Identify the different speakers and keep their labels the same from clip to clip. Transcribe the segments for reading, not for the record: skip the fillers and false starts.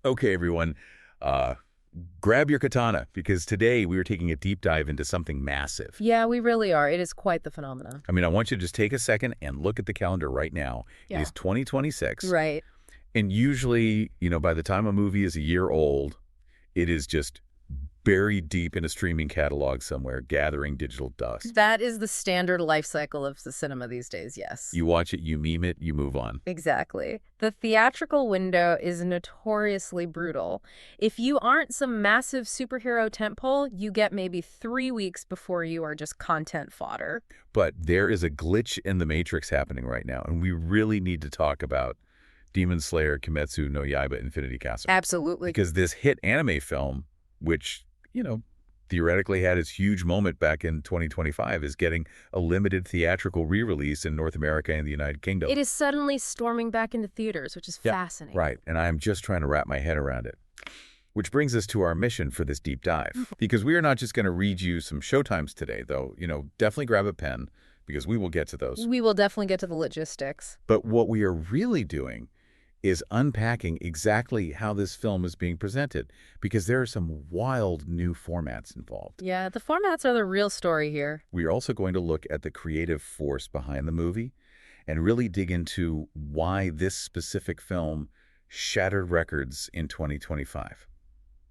Speaker 1: Okay, everyone, uh, grab your katana, because today we are taking a deep dive into something massive.
Speaker 2: Yeah, we really are. It is quite the phenomenon.
Speaker 1: I mean, I want you to just take a second and look at the calendar right now. It
Speaker 2: Yeah.
Speaker 1: is 2026.
Speaker 2: Right.
Speaker 1: And usually, by the time a movie is a year old, it is just buried deep in a streaming catalog somewhere, gathering digital dust.
Speaker 2: That is the standard life cycle of the cinema these days, yes.
Speaker 1: You watch it, you meme it, you move on.
Speaker 2: Exactly. The theatrical window is notoriously brutal. If you aren't some massive superhero tentpole, you get maybe 3 weeks before you are just content fodder.
Speaker 1: But there is a glitch in the matrix happening right now, and we really need to talk about Demon Slayer Kimetsu no Yaiba Infinity Castle.
Speaker 2: Absolutely.
Speaker 1: Because this hit anime film, which, theoretically had its huge moment back in 2025, is getting a limited theatrical re-release in North America and the United Kingdom.
Speaker 2: It is suddenly storming back into theaters, which is fascinating.
Speaker 1: Right, and I am just trying to wrap my head around it. Which brings us to our mission for this deep dive. Because we are not just going to read you some showtimes today, though, definitely grab a pen, because we will get to those.
Speaker 2: We will definitely get to the logistics.
Speaker 1: But what we are really doing is unpacking exactly how this film is being presented, because there are some wild new formats involved.
Speaker 2: Yeah, the formats are the real story here.
Speaker 1: We are also going to look at the creative force behind the movie and really dig into why this specific film shattered records in 2025.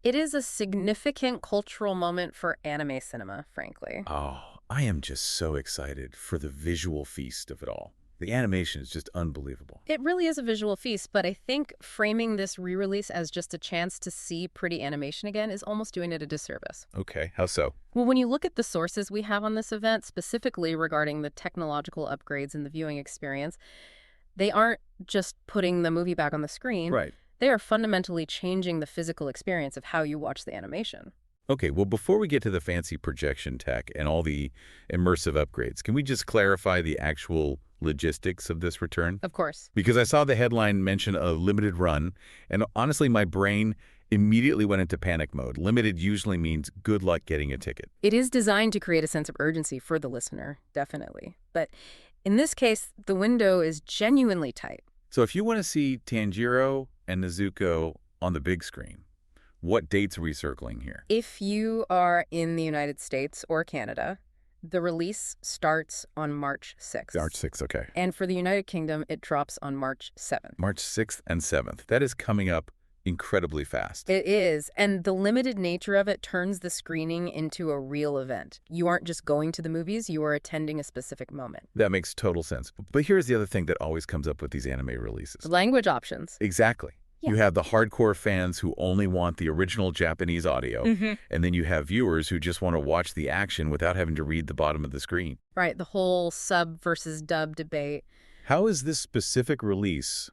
Speaker 2: It is a significant cultural moment for anime cinema, frankly.
Speaker 1: Oh, I am just so excited for the visual feast of it all. The animation is just unbelievable.
Speaker 2: It really is a visual feast, but I think framing this re-release as just a chance to see pretty animation again is almost doing it a disservice.
Speaker 1: Okay, how so?
Speaker 2: Well, when you look at the sources we have on this event, specifically regarding the technological upgrades in the viewing experience, they aren't just putting the movie back on the screen.
Speaker 1: Right.
Speaker 2: They are fundamentally changing the physical experience of how you watch the animation.
Speaker 1: Okay, well, before we get to the fancy projection tech and all the immersive upgrades, can we just clarify the actual logistics of this return?
Speaker 2: Of course.
Speaker 1: Because I saw the headline mention a limited run, and honestly, my brain immediately went into panic mode. Limited usually means good luck getting a ticket.
Speaker 2: It is designed to create a sense of urgency for the listener, definitely. But in this case, the window is genuinely tight.
Speaker 1: So if you want to see Tanjiro and Nezuko on the big screen, what dates are we circling here?
Speaker 2: If you are in the United States or Canada, the release starts on March 6th.
Speaker 1: March 6th, okay.
Speaker 2: And for the United Kingdom, it drops on March 7th.
Speaker 1: March 6th and 7th. That is coming up incredibly fast.
Speaker 2: It is, and the limited nature of it turns the screening into a real event. You aren't just going to the movies, you are attending a specific moment.
Speaker 1: That makes total sense. But here's the other thing that always comes up with these anime releases.
Speaker 2: Language options.
Speaker 1: Exactly.
Speaker 2: Yeah.
Speaker 1: You have the hardcore fans who only want the original Japanese audio, and then you have viewers who just want to watch the action without having to read the bottom of the screen.
Speaker 2: Right, the whole sub versus dub debate.
Speaker 1: How is this specific release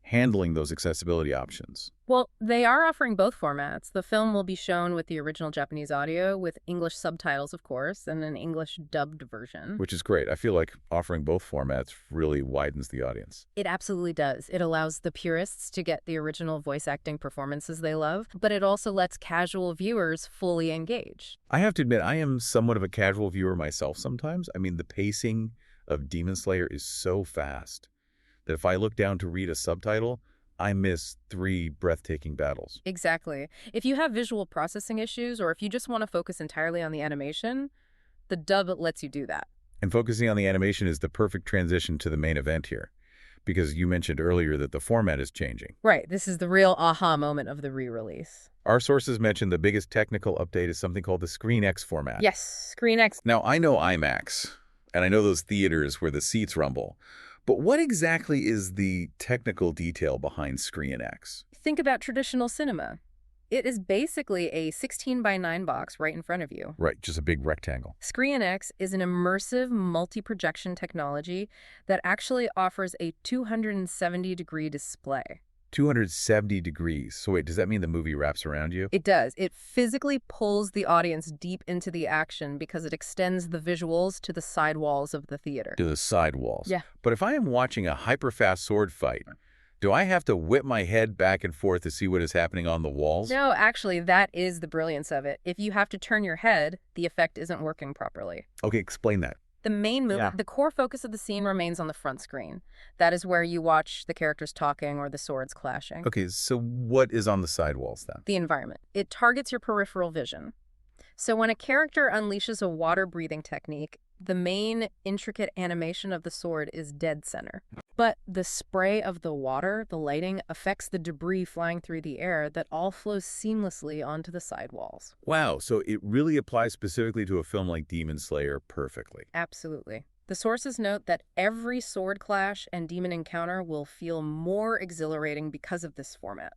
Speaker 1: handling those accessibility options?
Speaker 2: Well, they are offering both formats. The film will be shown with the original Japanese audio, with English subtitles, of course, and an English dubbed version.
Speaker 1: Which is great. I feel like offering both formats really widens the audience.
Speaker 2: It absolutely does. It allows the purists to get the original voice acting performances they love, but it also lets casual viewers fully engage.
Speaker 1: I have to admit, I am somewhat of a casual viewer myself sometimes. I mean, the pacing of Demon Slayer is so fast that if I look down to read a subtitle, I miss 3 breathtaking battles.
Speaker 2: Exactly. If you have visual processing issues, or if you just want to focus entirely on the animation, the dub lets you do that.
Speaker 1: And focusing on the animation is the perfect transition to the main event here, because you mentioned earlier that the format is changing.
Speaker 2: Right. This is the real aha moment of the re-release.
Speaker 1: Our sources mentioned the biggest technical update is something called the SCREENX format.
Speaker 2: Yes, SCREENX.
Speaker 1: Now, I know IMAX, and I know those theaters where the seats rumble. But what exactly is the technical detail behind SCREENX?
Speaker 2: Think about traditional cinema. It is basically a 16:9 box right in front of you.
Speaker 1: Right, just a big rectangle.
Speaker 2: SCREENX is an immersive multi-projection technology that actually offers a 270-degree display.
Speaker 1: 270 degrees. So wait, does that mean the movie wraps around you?
Speaker 2: It does. It physically pulls the audience deep into the action because it extends the visuals to the side walls of the theater.
Speaker 1: To the side walls.
Speaker 2: Yeah.
Speaker 1: But if I am watching a hyper-fast sword fight, do I have to whip my head back and forth to see what is happening on the walls?
Speaker 2: No, actually, that is the brilliance of it. If you have to turn your head, the effect isn't working properly.
Speaker 1: Okay, explain that. Yeah.
Speaker 2: The core focus of the scene remains on the front screen. That is where you watch the characters talking or the swords clashing.
Speaker 1: Okay, so what is on the sidewalls then?
Speaker 2: The environment. It targets your peripheral vision. So when a character unleashes a water-breathing technique, the main intricate animation of the sword is dead center. But the spray of the water, the lighting, affects the debris flying through the air that all flows seamlessly onto the sidewalls.
Speaker 1: Wow, so it really applies specifically to a film like Demon Slayer perfectly.
Speaker 2: Absolutely. The sources note that every sword clash and demon encounter will feel more exhilarating because of this format.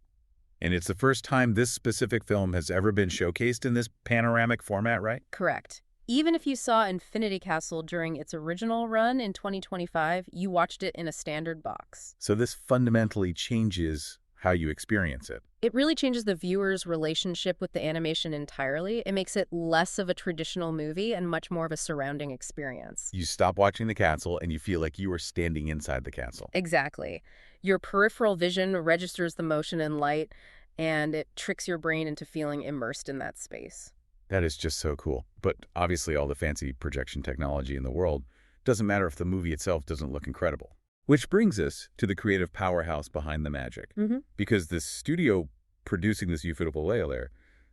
Speaker 1: And it's the first time this specific film has ever been showcased in this panoramic format, right?
Speaker 2: Correct. Even if you saw Infinity Castle during its original run in 2025, you watched it in a standard box.
Speaker 1: So this fundamentally changes how you experience it.
Speaker 2: It really changes the viewer's relationship with the animation entirely. It makes it less of a traditional movie and much more of a surrounding experience.
Speaker 1: You stop watching the castle and you feel like you are standing inside the castle.
Speaker 2: Exactly. Your peripheral vision registers the motion and light, and it tricks your brain into feeling immersed in that space.
Speaker 1: That is just so cool. But obviously all the fancy projection technology in the world doesn't matter if the movie itself doesn't look incredible. Which brings us to the creative powerhouse behind the magic. Because the studio producing this ufotable layer,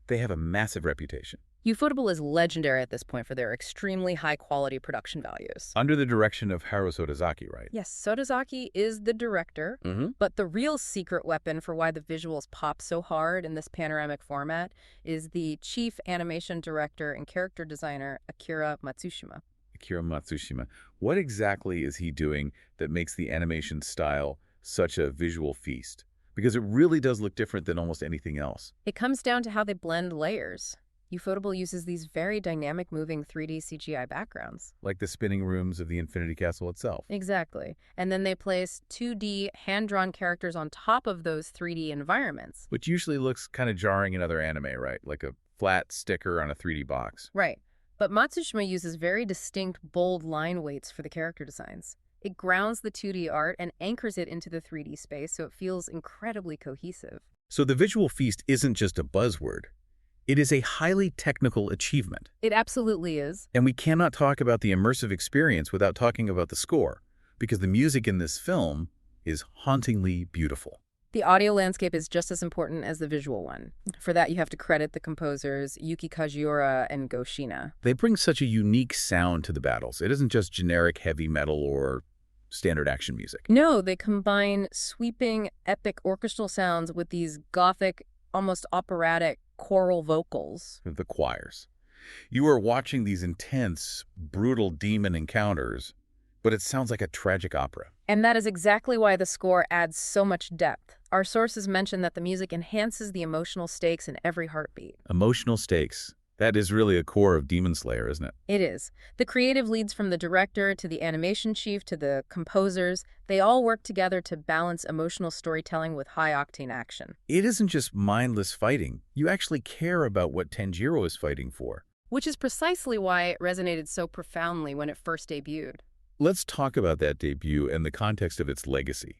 Speaker 1: they have a massive reputation.
Speaker 2: Ufotable is legendary at this point for their extremely high-quality production values.
Speaker 1: Under the direction of Haruo Sotozaki, right?
Speaker 2: Yes, Sotozaki is the director, but the real secret weapon for why the visuals pop so hard in this panoramic format is the chief animation director and character designer, Akira Matsushima.
Speaker 1: Akira Matsushima. What exactly is he doing that makes the animation style such a visual feast? Because it really does look different than almost anything else.
Speaker 2: It comes down to how they blend layers. Ufotable uses these very dynamic moving 3D CGI backgrounds.
Speaker 1: Like the spinning rooms of the Infinity Castle itself.
Speaker 2: Exactly. And then they place 2D hand-drawn characters on top of those 3D environments.
Speaker 1: Which usually looks kind of jarring in other anime, right? Like a flat sticker on a 3D box.
Speaker 2: Right. But Matsushima uses very distinct, bold line weights for the character designs. It grounds the 2D art and anchors it into the 3D space so it feels incredibly cohesive.
Speaker 1: So the visual feast isn't just a buzzword. It is a highly technical achievement.
Speaker 2: It absolutely is.
Speaker 1: And we cannot talk about the immersive experience without talking about the score, because the music in this film is hauntingly beautiful.
Speaker 2: The audio landscape is just as important as the visual one. For that, you have to credit the composers Yuki Kajiura and Go Shina.
Speaker 1: They bring such a unique sound to the battles. It isn't just generic heavy metal or standard action music.
Speaker 2: No, they combine sweeping, epic orchestral sounds with these gothic, almost operatic choral vocals.
Speaker 1: The choirs. You are watching these intense, brutal demon encounters, but it sounds like a tragic opera.
Speaker 2: And that is exactly why the score adds so much depth. Our sources mention that the music enhances the emotional stakes in every heartbeat.
Speaker 1: Emotional stakes. That is really a core of Demon Slayer, isn't it?
Speaker 2: It is. The creative leads from the director to the animation chief to the composers, they all work together to balance emotional storytelling with high-octane action.
Speaker 1: It isn't just mindless fighting. You actually care about what Tanjiro is fighting for.
Speaker 2: Which is precisely why it resonated so profoundly when it first debuted.
Speaker 1: Let's talk about that debut and the context of its legacy,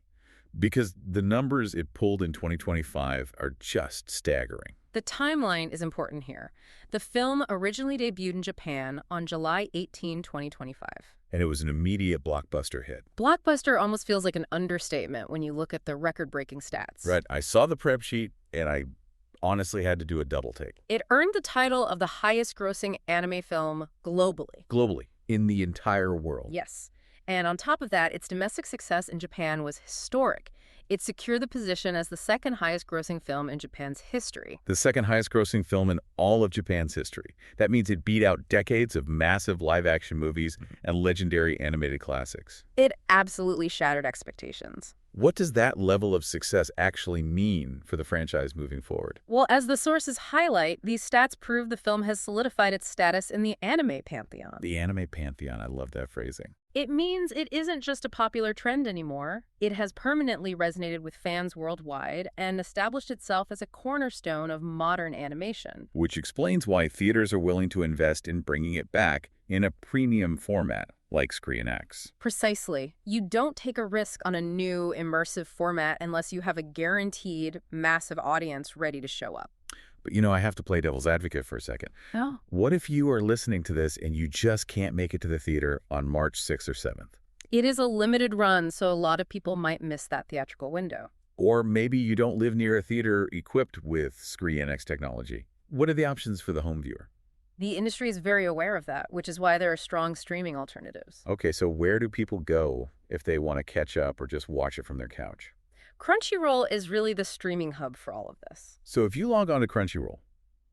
Speaker 1: because the numbers it pulled in 2025 are just staggering.
Speaker 2: The timeline is important here. The film originally debuted in Japan on July 18, 2025.
Speaker 1: And it was an immediate blockbuster hit.
Speaker 2: Blockbuster almost feels like an understatement when you look at the record-breaking stats.
Speaker 1: Right. I saw the prep sheet, and I honestly had to do a double take.
Speaker 2: It earned the title of the highest-grossing anime film globally.
Speaker 1: Globally, in the entire world.
Speaker 2: Yes. And on top of that, its domestic success in Japan was historic. It secured the position as the second highest-grossing film in Japan's history.
Speaker 1: The second highest-grossing film in all of Japan's history. That means it beat out decades of massive live-action movies and legendary animated classics.
Speaker 2: It absolutely shattered expectations.
Speaker 1: What does that level of success actually mean for the franchise moving forward?
Speaker 2: Well, as the sources highlight, these stats prove the film has solidified its status in the anime pantheon.
Speaker 1: The anime pantheon, I love that phrasing.
Speaker 2: It means it isn't just a popular trend anymore. It has permanently resonated with fans worldwide and established itself as a cornerstone of modern animation.
Speaker 1: Which explains why theaters are willing to invest in bringing it back in a premium format like SCREENX.
Speaker 2: Precisely. You don't take a risk on a new immersive format unless you have a guaranteed massive audience ready to show up.
Speaker 1: But I have to play devil's advocate for a second.
Speaker 2: Oh.
Speaker 1: What if you are listening to this and you just can't make it to the theater on March 6th or 7th?
Speaker 2: It is a limited run, so a lot of people might miss that theatrical window.
Speaker 1: Or maybe you don't live near a theater equipped with SCREENX technology. What are the options for the home viewer?
Speaker 2: The industry is very aware of that, which is why there are strong streaming alternatives.
Speaker 1: Okay, so where do people go if they want to catch up or just watch it from their couch?
Speaker 2: Crunchyroll is really the streaming hub for all of this.
Speaker 1: So if you log on to Crunchyroll,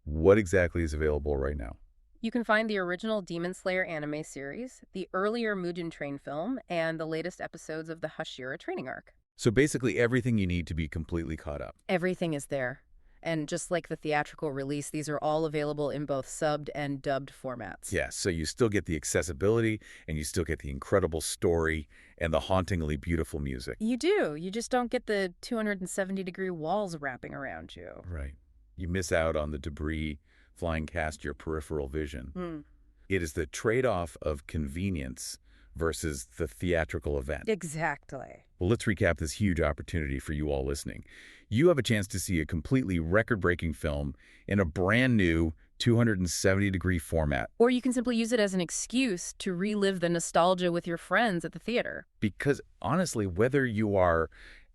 Speaker 1: what exactly is available right now?
Speaker 2: You can find the original Demon Slayer anime series, the earlier Mugen Train film, and the latest episodes of the Hashira training arc.
Speaker 1: So basically everything you need to be completely caught up.
Speaker 2: Everything is there. And just like the theatrical release, these are all available in both subbed and dubbed formats.
Speaker 1: Yeah, so you still get the accessibility, and you still get the incredible story and the hauntingly beautiful music.
Speaker 2: You do. You just don't get the 270-degree walls wrapping around you.
Speaker 1: Right. You miss out on the debris flying past your peripheral vision. It is the trade-off of convenience versus the theatrical event.
Speaker 2: Exactly.
Speaker 1: Well, let's recap this huge opportunity for you all listening. You have a chance to see a completely record-breaking film in a brand new 270-degree format.
Speaker 2: Or you can simply use it as an excuse to relive the nostalgia with your friends at the theater.
Speaker 1: Because honestly, whether you are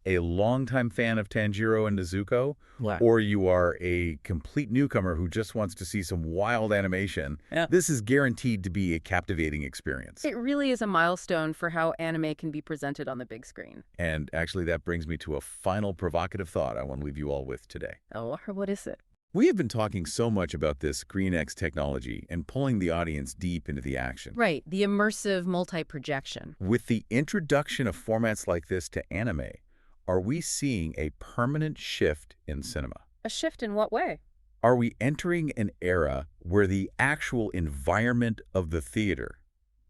Speaker 1: a longtime fan of Tanjiro and Nezuko, or you are a complete newcomer who just wants to see some wild animation, this is guaranteed to be a captivating experience.
Speaker 2: It really is a milestone for how anime can be presented on the big screen.
Speaker 1: And actually, that brings me to a final provocative thought I want to leave you all with today.
Speaker 2: Oh, what is it?
Speaker 1: We have been talking so much about this SCREENX technology and pulling the audience deep into the action.
Speaker 2: Right, the immersive multi-projection.
Speaker 1: With the introduction of formats like this to anime, are we seeing a permanent shift in cinema?
Speaker 2: A shift in what way?
Speaker 1: Are we entering an era where the actual environment of the theater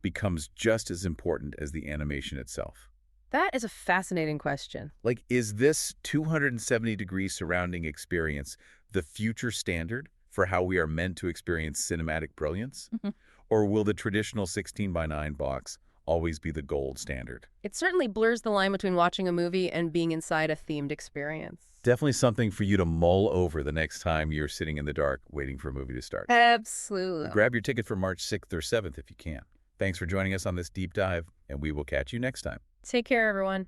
Speaker 1: becomes just as important as the animation itself?
Speaker 2: That is a fascinating question.
Speaker 1: Like, is this 270-degree surrounding experience the future standard for how we are meant to experience cinematic brilliance? Or will the traditional 16:9 box always be the gold standard?
Speaker 2: It certainly blurs the line between watching a movie and being inside a themed experience.
Speaker 1: Definitely something for you to mull over the next time you're sitting in the dark waiting for a movie to start.
Speaker 2: Absolutely.
Speaker 1: Grab your ticket for March 6th or 7th if you can. Thanks for joining us on this deep dive, and we will catch you next time.
Speaker 2: Take care, everyone.